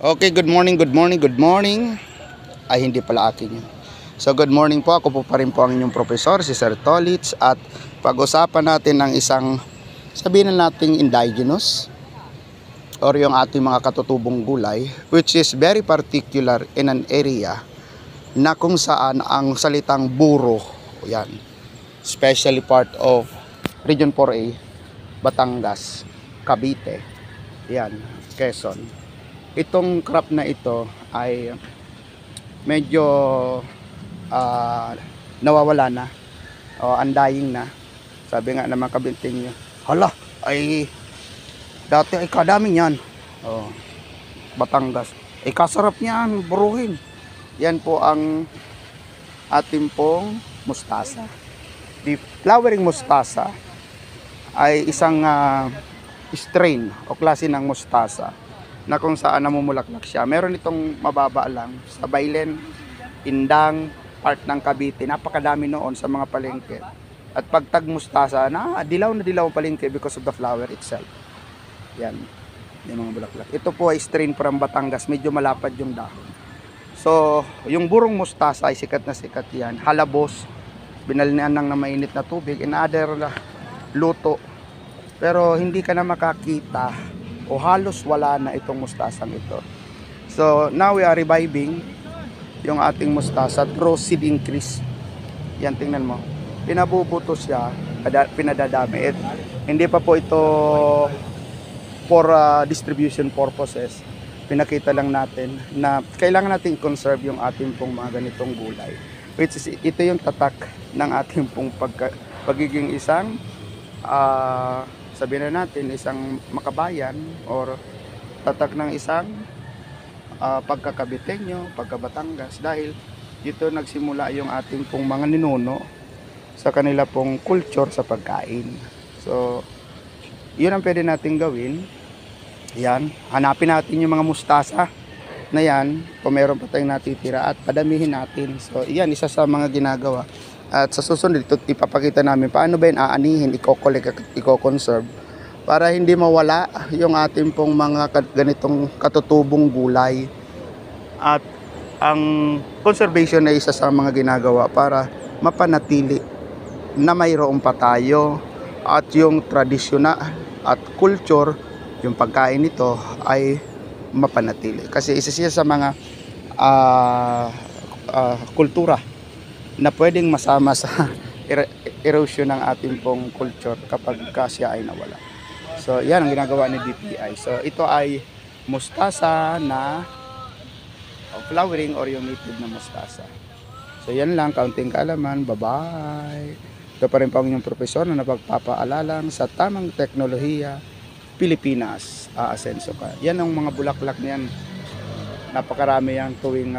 Okay, good morning, good morning, good morning. Ay, hindi pala akin yun. So, good morning po. Ako po pa rin po ang inyong profesor, si Sir Tolitz. At pag-usapan natin ng isang, sabihin na natin indigenous or yung ating mga katutubong gulay, which is very particular in an area na kung saan ang salitang buro, yan, especially part of Region 4A, Batangas, Cavite, yan, Quezon. Itong crop na ito ay medyo nawawala na o undying na. Sabi nga naman kabinting niya, hala, ay dati ay kadaming yan. Oh, Batangas. Ay kasarap niyan, buruhin. Yan po ang ating pong mustasa. The flowering mustasa ay isang strain o klase ng mustasa na kung saan namumulaklak siya. Meron itong mababa lang sa Bailen, Indang, part ng Cavite. Napakadami noon sa mga palengke. At pag tag mustasa, dilaw na dilaw ang palengke because of the flower itself. Yan, yung mga bulaklak. Ito po ay strain from Batangas. Medyo malapad yung dahon. So, yung burong mustasa ay sikat na sikat yan. Halabos, binalinan ng mainit na tubig, and other luto. Pero hindi ka na makakita o halos wala na itong mustasang ito. So now we are reviving yung ating mustasa through seed increase. Yan, tingnan mo, pinabubuto siya, pinadadami. Hindi pa po ito for distribution purposes. Pinakita lang natin na kailangan natin conserve yung ating pong mga ganitong gulay, which is ito yung tatak ng ating pong pagiging isang sabihin na natin isang makabayan or tatak ng isang pagkakabitenyo, pagkabatangas, dahil dito nagsimula yung ating pong mga ninuno sa kanila pong culture sa pagkain. So yun ang pwede natin gawin. Yan, hanapin natin yung mga mustasa na yan kung meron pa tayong natitira at padamihin natin. So yan, isa sa mga ginagawa. At sa susunod ito, ipapakita namin paano ba yun aanihin, i-conserve para hindi mawala yung ating pong mga ganitong katutubong gulay. At ang conservation ay isa sa mga ginagawa para mapanatili na mayroon pa tayo at yung tradisyon at culture, yung pagkain nito ay mapanatili. Kasi isa siya sa mga kultura na pwedeng masama sa erosion ng ating pong culture kapag siya ay nawala. So yan ang ginagawa ni DTI. So ito ay mustasa na flowering or yung native na mustasa. So yan lang, kaunting kaalaman. Bye-bye. Ito pa rin po ang inyong profesor na napagpapaalalang sa tamang teknolohiya, Pilipinas aasenso ka. Yan ang mga bulaklak niyan. Napakarami yan tuwing